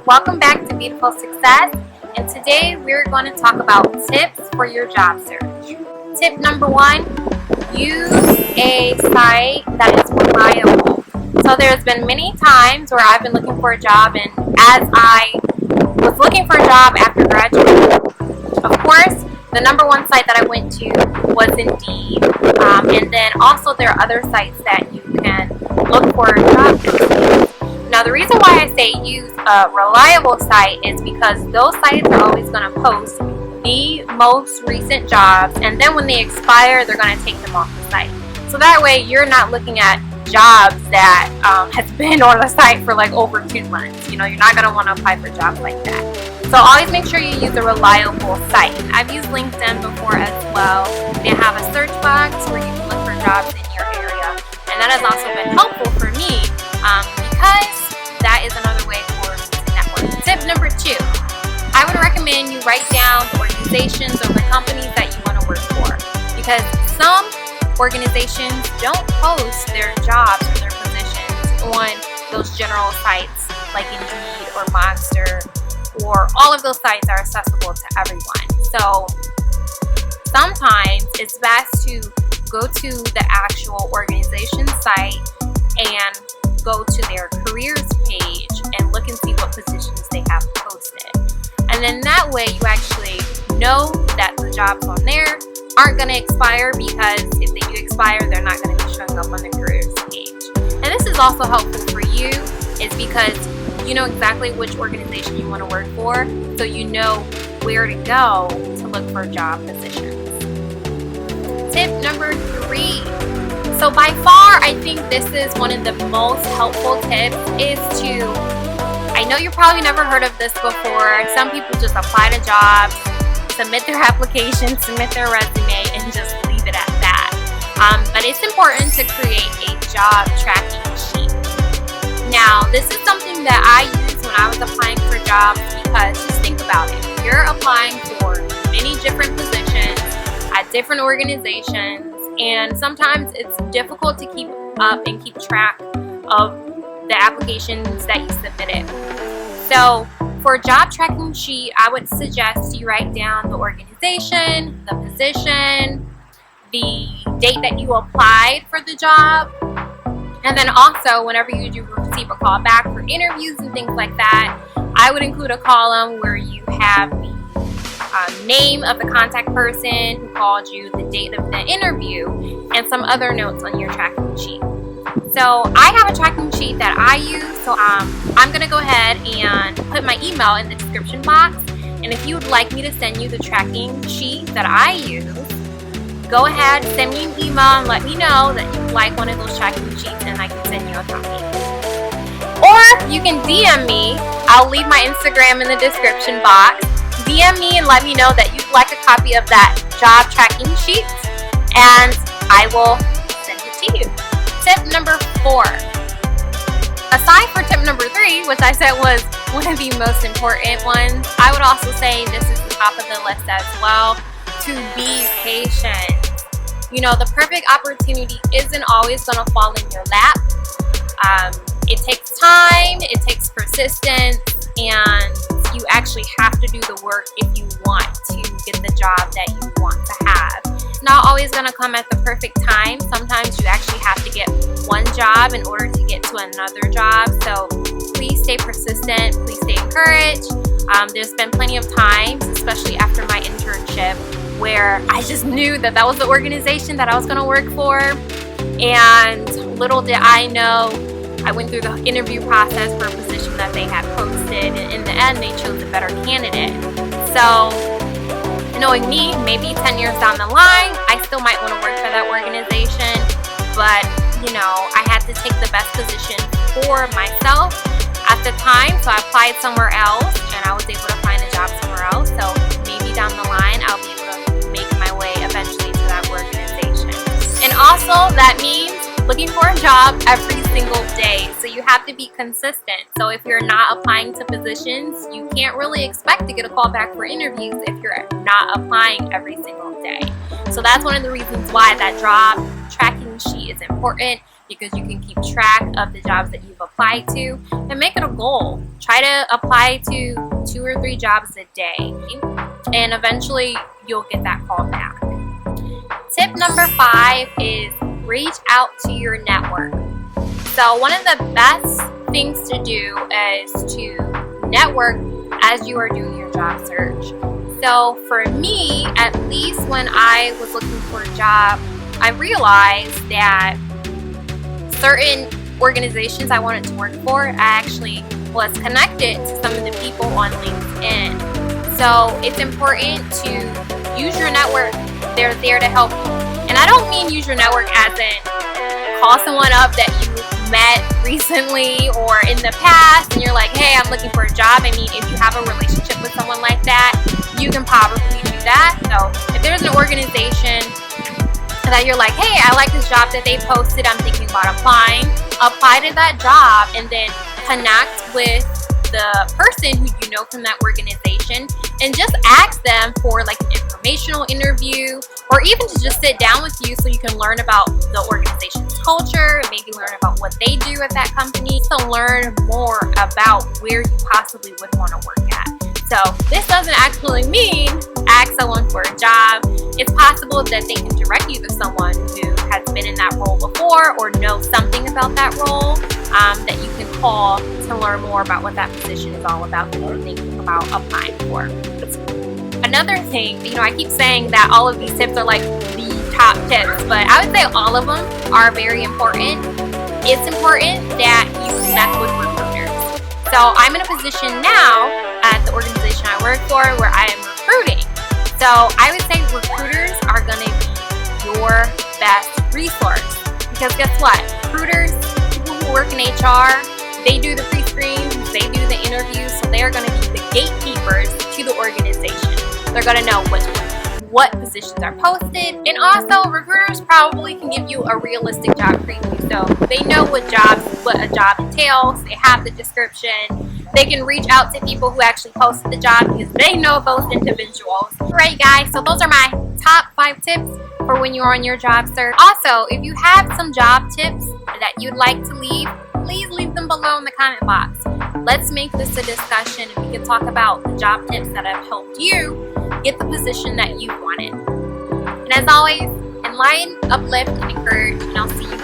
Welcome back to Beautiful Success, and today we're going to talk about tips for your job search. Tip number 1, use a site that is reliable. So there's been many times where I've been looking for a job, and as I was looking for a job after graduating, of course, the number 1 site that I went to was Indeed, and then also there are other sites that you can look for job postings. Now, the reason why I say use a reliable site is because those sites are always going to post the most recent jobs, and then when they expire, they're going to take them off the site. So that way, you're not looking at jobs that has been on the site for like over 2 months. You know, you're not going to want to apply for jobs like that. So always make sure you use a reliable site. I've used LinkedIn before as well. They have a search box where you can look for jobs in your area, and that has also been helpful for me because that is another way for me to network. Tip number 2, I would recommend you write down the organizations or the companies that you want to work for, because some organizations don't post their jobs or their positions on those general sites like Indeed or Monster, or all of those sites are accessible to everyone. So sometimes it's best to go to the actual organization site and go to their careers page and look and see what positions they have posted. And then that way you actually know that the jobs on there aren't going to expire, because if they do expire, they're not going to be showing up on the careers page. And this is also helpful for you, is because you know exactly which organization you want to work for, so you know where to go to look for job positions. Tip number 3. So by far, I think this is one of the most helpful tips, is to, I know you've probably never heard of this before. Some people just apply to jobs, submit their application, submit their resume, and just leave it at that. But it's important to create a job tracking sheet. Now, this is something that I used when I was applying for jobs, because just think about it. You're applying for many different positions at different organizations, and sometimes it's difficult to keep up and keep track of the applications that you submitted. So for a job tracking sheet, I would suggest you write down the organization, the position, the date that you applied for the job, and then also whenever you do receive a call back for interviews and things like that, I would include a column where you have the name of the contact person who called you, the date of the interview, and some other notes on your tracking sheet. So I have a tracking sheet that I use, so I'm going to go ahead and put my email in the description box, and if you would like me to send you the tracking sheet that I use, go ahead, send me an email and let me know that you like one of those tracking sheets, and I can send you a copy. Or you can DM me. I'll leave my Instagram in the description box. DM me and let me know that you'd like a copy of that job tracking sheet, and I will send it to you. Tip number 4. Aside for tip number 3, which I said was one of the most important ones, I would also say this is the top of the list as well, to be patient. You know, the perfect opportunity isn't always going to fall in your lap. It takes time, it takes persistence, and you actually have to do the work if you want to get the job that you want to have. It's not always going to come at the perfect time. Sometimes you actually have to get one job in order to get to another job. So please stay persistent, please stay encouraged. There's been plenty of times, especially after my internship, where I just knew that that was the organization that I was going to work for, and little did I know, I went through the interview process for a position that they had posted, and in the end they chose a better candidate. So knowing me, maybe 10 years down the line, I still might want to work for that organization, but you know, I had to take the best position for myself at the time, so I applied somewhere else, and I was able to find a job somewhere else. So maybe down the line I'll be able to make my way eventually to that organization. And also that means looking for a job every single day, so you have to be consistent. So if you're not applying to positions, you can't really expect to get a call back for interviews if you're not applying every single day. So that's one of the reasons why that job tracking sheet is important. because you can keep track of the jobs that you've applied to, and make it a goal. Try to apply to 2 or 3 jobs a day, and eventually you'll get that call back. Tip number 5 is reach out to your network. So one of the best things to do is to network as you are doing your job search. So for me, at least when I was looking for a job, I realized that certain organizations I wanted to work for, I actually was connected to some of the people on LinkedIn. So it's important to use your network. They're there to help you. And I don't mean use your network as in call someone up that you met recently or in the past and you're like, hey, I'm looking for a job. I mean, if you have a relationship with someone like that, you can probably do that. So if there's an organization that you're like, hey, I like this job that they posted, I'm thinking about applying, apply to that job and then connect with the person who you know from that organization and just ask them for like an informational interview, or even to just sit down with you so you can learn about the organization's culture, maybe learn about what they do at that company, to learn more about where you possibly would want to work at. So this doesn't actually mean ask someone for a job. It's possible that they can direct you to someone who has been in that role before or knows something about that role that you can call to learn more about what that position is all about that you're thinking about applying for. Another thing, I keep saying that all of these tips are like the top tips, but I would say all of them are very important. It's important that you connect with recruiters. So I'm in a position now at the organization I work for where I am recruiting. So I would say recruiters are going to be your best resource, because guess what? Recruiters, people who work in HR, they do the pre-screens, they do the interviews, so they are going to be the gatekeepers to the organization. They're going to know what positions are posted, and also recruiters probably can give you a realistic job preview. So they know what a job entails, they have the description, they can reach out to people who actually posted the job because they know those individuals. Alright guys, so those are my top 5 tips for when you're on your job search. Also, if you have some job tips that you'd like to leave, please leave them below in the comment box. Let's make this a discussion and we can talk about the job tips that have helped you get the position that you wanted. And as always, enlighten, uplift, and encourage, and I'll see you